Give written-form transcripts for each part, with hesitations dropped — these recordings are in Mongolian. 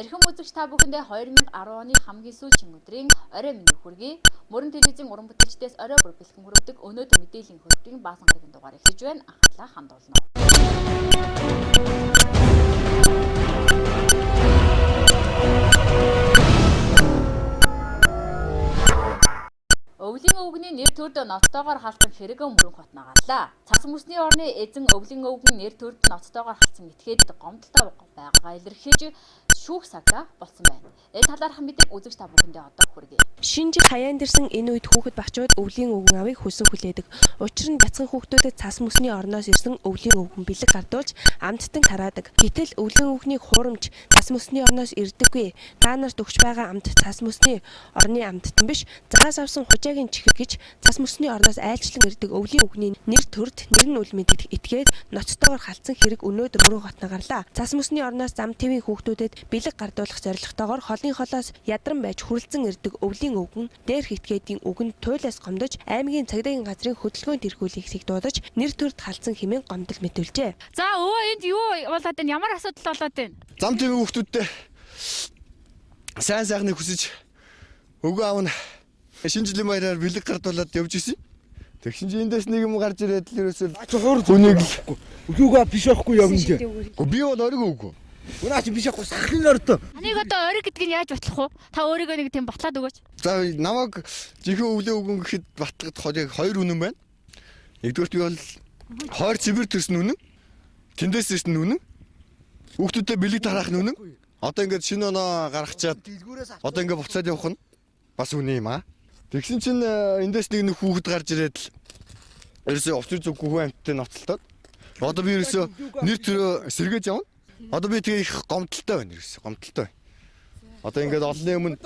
Эрхэм үзэгч та бүхэндээ 2010 оны хамгийн сүүлчийн өдрийн орой мэндийг хүргэе. Мөрөн телевизийн уран бүтээлчдээс орой бүр бэлхэн хүргэдэг өнөөдөр мэдээллийн хөтөлбөрийн баасан гарагийн дугаар эхэлж байна. Анхаарлаа хандуулна. Өвлийн өвгний нэр төрд ноцтойгоор халсан хэрэгэн мөрөн хот нагаалаа. Цас мөсний орны эзэн өвлийн өвгөн нэр төрд ноцтойгоор халсан этгээдэд гомдолтой байгаагаа илэрхийлж шүүх сага болсон байна. Энэ талаарх мэдээ үзэгч та бүхэндээ одоо хүргэе. Шинжиг хаяанд ирсэн энэ үед хүүхэд багчууд өвлийн өвгөн авыг хүсэн хүлээдэг. Учир нь бяцхан хүүхдүүдэд цас мөсний орноос ирсэн өвлийн өвгөн бэлэг гардуулж амттан тараадаг. Гэтэл өвлийн өвгний хуурамч цас мөсний орноос ирдэггүй. Та нарт өгч байгаа амт цас мөсний орны амттан биш, загаас авсан хужаагийн чихэр гэж цас мөсний орноос айлчлан ирдэг өвлийн өвгний нэр төрд нэр нь үл мэдэгдэх этгээд ноцтойгоор халдсан хэрэг өнөөдөр мөрөн хотно гарлаа. Цас мөсний орноос зам твийн хүүхдүүдэд бэлэг гардуулах зорилготойгоор холын холоос ядран байж хүрлцэн ирдэг өвлийн өвгөн дээрх этгээдийн үгэнд туйлаас гомдож аймгийн цагдаагийн газрын хөдөлгөөнд эрхүүлэхийг дуудаж нэр төрд халдсан хэмээн гомдол мэдүүлжээ. За өө энд юу болоод байна? Ямар асуудал болоод байна? Зам твийн хүүхдүүдтэй сайн сайхныг хүсэж өвгөө аав нь шинэ жилийн баяраар бэлэг гардуулаад явж исэн. Тэгсэн чинь эндээс нэг юм гарч ирээд л ерөөсөө хүнийг л өгөөгаа биш байхгүй явна гэж. Би бол ориг өгөө. Унаач биш байхгүй сахлын ордоо. Таныг одоо ориг гэдгийг яаж батлах вэ? Та өөрийгөө нэг тийм батлаад өгөөч. За намайг жинхэнэ өвлөө өгөн гэхэд батлагд яг хоёр үнэн байна. Нэгдүгээрт би бол хойр цэвэр төрсөн үнэн. Тэндээс ирсэн үнэн. Хүүхдүүдэд бэлэг тараах нь үнэн. Одоо ингээд шинэ оноо гаргачаад одоо ингээд буцаад явах нь бас үнэн юм аа. Тэгсэн чинь эндээс нэг хүүхэд гарч ирээд л ерөөсөө овчир зүггүй хүн амттай ноцтолтоод. Одоо би ерөөсөө нэр төрөө сэргээж явна. Одоо би тэгээ их гомдолтой байна ерөөсөө гомдолтой. Одоо ингээд олонний өмнө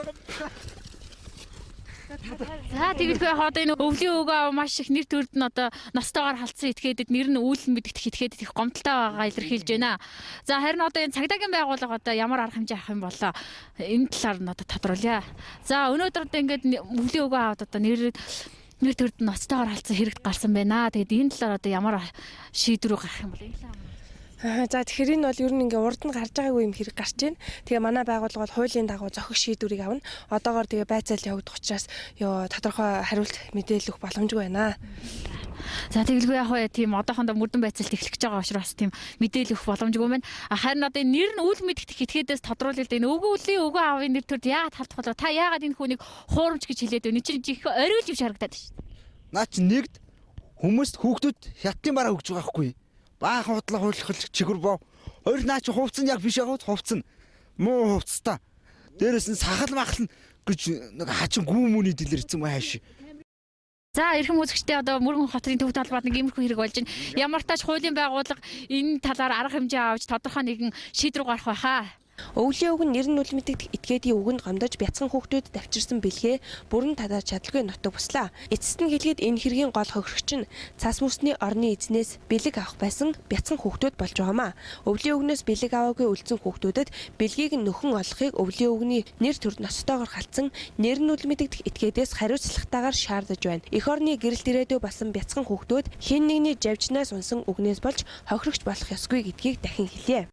За тэгэлгүй одоо энэ өвлийн өвгөө маш их нэр төрд нь одоо ноцтойгоор халдсан этгээдэд нэр нь үйл мэдэгдэх этгээдэд их гомдолтой байгаагаа илэрхийлж байна. За харин одоо энэ цагдаагийн байгууллага одоо ямар арга хэмжээ авах юм болоо энэ талаар нь одоо тодруулъя. За өнөөдөр одоо ингээд өвлийн өвгөө аваад одоо нэр төрд ноцтойгоор халдсан хэрэгт гарсан байна. Тэгээд энэ талаар одоо ямар шийдвэр гарах юм бол энэ талаар За тэгэхээр энэ бол ер нь ингээ урд нь гарч байгаагүй юм хэрэг гарч байна. Тэгээ манай байгууллага бол хуулийн дагуу зохих шийдвэрийг авна. Одоогоор тэгээ байцаал явагдах учраас тодорхой хариулт мэдээлэл өгөх боломжгүй байна. За тэгэлгүй яг хөө тийм одоохондоо мөрдөн байцаалт эхлэж байгаа учраас тийм мэдээлэл өгөх боломжгүй байна. Харин одоо энэ нэр нь үл мэдэгдэх этгээдээс тодруулъя л да. Энэ өвлийн өвгөө аавын нэр төрд яагаад халдах болоо? Та яагаад энэ хүнийг хуурамч гэж хэлээд байна? Энд чинь оргил юм шиг харагдаад байна шүү дээ. Наа чи нэгд хүмүүст хүүхдүүд хятадын бараа өгч байгаа хгүй. Баахан худлаа хуулах чигүр боо. Хоёр наа чи хувцсан яг биш яг хувцсан. Муу хувцтай. Дээрээс нь сахал махал гэж нэг хачин гүмүний дэлэрсэн маа хааш. За эрхэм үзэгчдээ одоо мөрөн хотын төв талбайд нэг иймэрхүү хэрэг болж байна. Ямар тач хуулийн байгууллага энэ талаар арга хэмжээ авч тодорхой нэгэн шийдвэр гарах байхаа. Өвлийн өвгөн нэр нь үл мэдэгдэх этгээдийн үгэнд гомдож бяцхан хүүхдүүдэд авчирсан бэлгээ бүрэн тадааж чадалгүй нутаг буслаа. Эцэст нь хэлгээд энэ хэргийн гол хохирогч нь цас мөсний орны эзнээс бэлэг авах байсан бяцхан хүүхдүүд болж байгаамаа. Өвлийн өвгнөөс бэлэг аваагүй үлдсэн хүүхдүүдэд бэлгийг нь нөхөн олохыг өвлийн өвгний нэр төр ноцтойгоор халдсан нэр нь үл мэдэгдэх этгээдээс хариуцлагатайгаар шаардаж байна. Эх орны гэрэлт ирээдүй болсон бяцхан хүүхдүүд хэн нэгний живжнаас унсан үгнээс болж хохирогч болох ёсгүй гэдгийг дахин хэлье.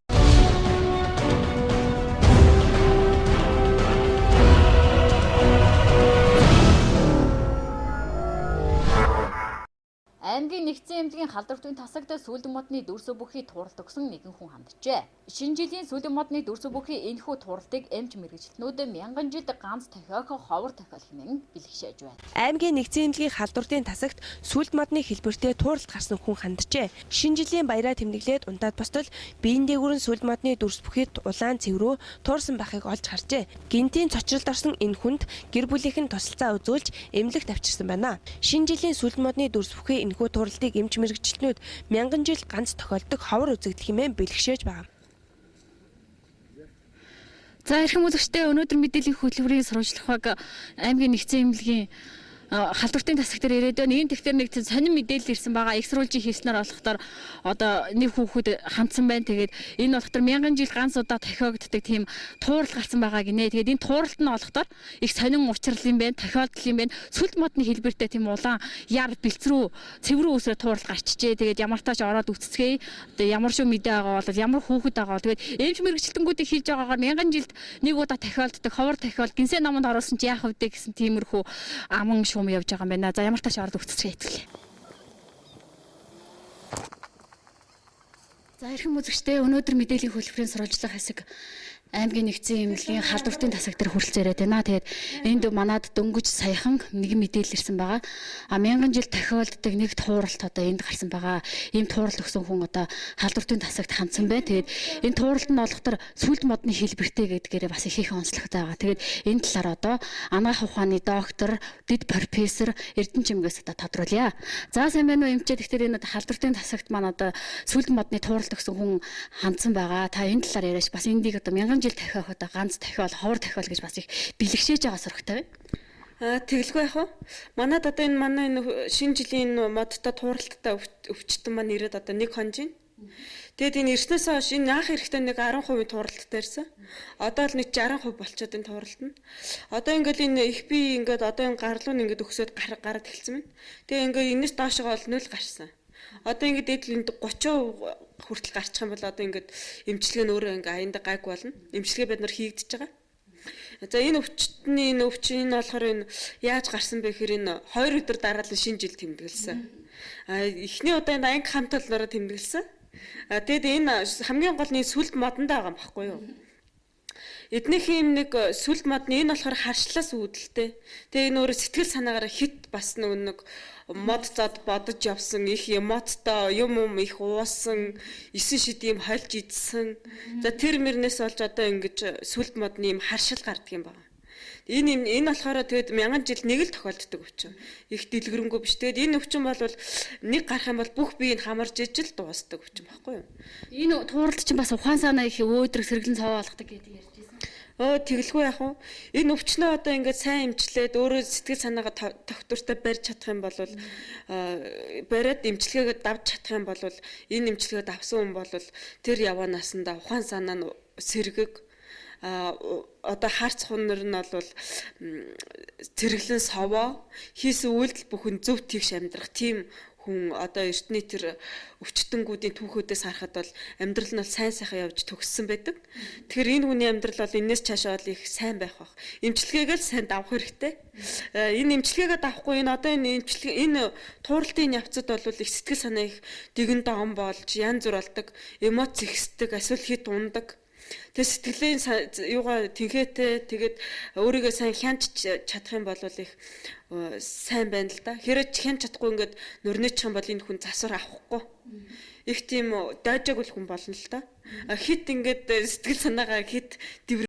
Аймгийн нэгдсэн эмнэлгийн халдвартын тасагт сүүлдэн модны дүрсүү бүхий тууралт өгсөн нэгэн хүн ханджээ. Шинэ жилийн сүүлдэн модны дүрсүү бүхий энэхүү тууралтыг эмч мэргэжилтнүүд мянган жилд ганц тохиох ховор тохиол хэмээн бэлгшээж байна. Аймгийн нэгдсэн эмнэлгийн халдвартын тасагт сүүлд модны хэлбэртэй тууралт гарсан хүн ханджээ. Шинэ жилийн баяраа тэмдэглээд унтаад бостол биеийн дээгүүрэн сүүлд модны дүрс бүхийд улаан цэврүү туурсан байхыг олж харжээ. Гинтийн цочролд орсон энэ хүнд гэр бүлийнхэн тусалцаа үзүүлж эмнэлэгт авчирсан байна. Шинэ жилийн сүүлд модны дүрс бүхий энэхүү тууралтыг эмч мэргэжилтнүүд мянган жил ганц тохиолдог ховор үзэгдэл хэмээн бэлгшээж байгаа. За эрхэм үзэгчдээ өнөөдөр мэдээллийн хөтөлбөрийн сурвалжлах баг аймгийн нэгдсэн эмнэлгийн халдвартын тасаг дээр ирээд байна. Энэ тэгэхээр нэг сонин мэдээлэл ирсэн байгаа. X-рулжи хийснээр болохоор одоо нэг хүүхэд хандсан байна. Тэгээд энэ болохоор 1000 жил ганц удаа тохиогддог тийм туурал гарсан байгаа гинэ. Тэгээд энэ тууралт нь болохоор их сонин учрал юм байна. Тохиолдол юм байна. Сүлд модны хэлбэртэй тийм улаан яр бэлцрүү цэврүү үсрээ туурал гарчжээ. Тэгээд ямар тач ороод үццгээе. Одоо ямар шүү мэдээ байгаа бол ямар хүүхэд байгаа. Тэгээд эмч мэрэгчлэнгүүдийг хийж байгаагаар 1000 жилд нэг удаа тохиолддог ховор тохиол гинсээ номонд оруулсан чи яах вэ гэсэн тиймэрхүү аман шуум явж байгаа юм байна. За ямар тач ороод үццгээ итгэлээ. За эрхэм үзэгчдээ өнөөдөр мэдээллийн хөтөлбөрийн сурвалжлах хэсэг аймгийн нэгдсэн эмнэлгийн халдвартын тасаг дээр хүрэлцэн ирээд байна. Тэгээд энд манад дөнгөж саяхан нэг мэдээлэл ирсэн байгаа. 1000 жил тохиолддог нэг тууралт одоо энд гарсан байгаа. Ийм тууралт өгсөн хүн одоо халдвартын тасагт хандсан байна. Тэгээд энэ тууралт нь болохоор сүлд модны хэлбэртэй гэдгээрээ бас их онцлогтой байгаа. Тэгээд энэ талаар одоо анагаах ухааны доктор, дэд профессор Эрдэнэ Чимгээс одоо тодруулъя. За сайн байна уу эмчээ. Тэгэхээр энэ халдвартын тасагт маань одоо сүлд модны тууралт өгсөн хүн хандсан байгаа. Та энэ талаар яриач бас эндийг одоо 1000 жил тахиах одоо ганц тахиол ховор тахиол гэж бас их бэлэгшээж байгаа сурагтай байна. Тэгэлгүй яах вэ? Манад одоо энэ манай энэ шинэ жилийн модтой тууралттай өвчтөн маань ирээд одоо нэг хонж байна. Тэгэд энэ эртнээс хойш энэ анх эрэхтэй нэг 10% тууралттай ирсэн. Одоо л нэг 60% болчиход энэ тууралт нь. Одоо ингээл энэ их би ингээд одоо энэ гарлуу нь ингээд өксөд гараад эхэлсэн байна. Тэгээ ингээд энэс доошоо бол 0 гарсан. Одоо ингээд эдл 30% хүртэл гарчих юм бол одоо ингээд эмчилгээ нь өөрөө ингээд аянда гайг болно. Эмчилгээ бид нар хийгдэж байгаа. За энэ өвчин нь болохоор энэ яаж гарсан бэ гэхээр энэ 2 өдөр дараа л шинэ жил тэмдэглэсэн. Эхний удаа энэ анги хамталлаараа тэмдэглэсэн. Тэгэд энэ хамгийн гол нь сүлд модонд байгаа юм баггүй юу? Эднийх юм нэг сүлд модны энэ болохоор харшлаас үүдэлтэй. Тэгээ энэ өөрөө сэтгэл санаагаар хит бас нэг мод зад бодож явсан их эмоттой юм их уусан 9 шид юм хольж идсэн. За тэр мөрнөөс болж одоо ингэж сүлд модны юм харшил гардаг юм байна. Энэ болохоор тэгэд 1000 жил нэг л тохиолддог өвчин. Их дэлгэрэнгүй биш. Тэгэд энэ өвчин бол нэг гарах юм бол бүх биеийг хамарж ижил дуусдаг өвчин баггүй юу? Энэ тууралт чинь бас ухаан санаа их өөдрөг сэргэлэн цаваа болгодог гэдэг ярьж байсан. Тэгэлгүй яах вэ? Энэ өвчнөө одоо ингээд сайн эмчлээд өөрөө сэтгэл санаагаа доктортой барьж чадах юм бол бариад эмчилгээгээ давж чадах юм бол энэ эмчилгээгээ давсан хүн бол тэр яваанаасанда ухаан санаа нь сэргэг одоо харц хунар нь бол цэрэглэн совоо хийсэн үйлдэл бүхэн зөв тэгш амьдрах тийм хүн одоо эртний тэр өвчтөнгүүдийн түүхүүдээс харахад бол амьдрал нь бол сайн сайхан явж төгссөн байдаг. Тэгэхээр энэ хүний амьдрал бол энэс цаашаа бол их сайн байх бах. Эмчилгээгээ л сайн давах хэрэгтэй. Энэ эмчилгээгээ давахгүй энэ одоо энэ тууралтын явцад бол их сэтгэл санаа их дэгэн догон болж янз бүр болдог, эмоц ихсдэг, эсвэл хит ундаг. Тэгээ сэтгэлийн юугаа тэнхээтэй тэгээд өөрийгөө сайн хянч чадах юм бол их сайн байна л да. Хэрэг хянч чадахгүй ингээд нөрнөчих юм бол энэ хүн засвар авахгүй. Их тийм дайжаагүй хүн болно л да. Хит ингээд сэтгэл санаагаа хит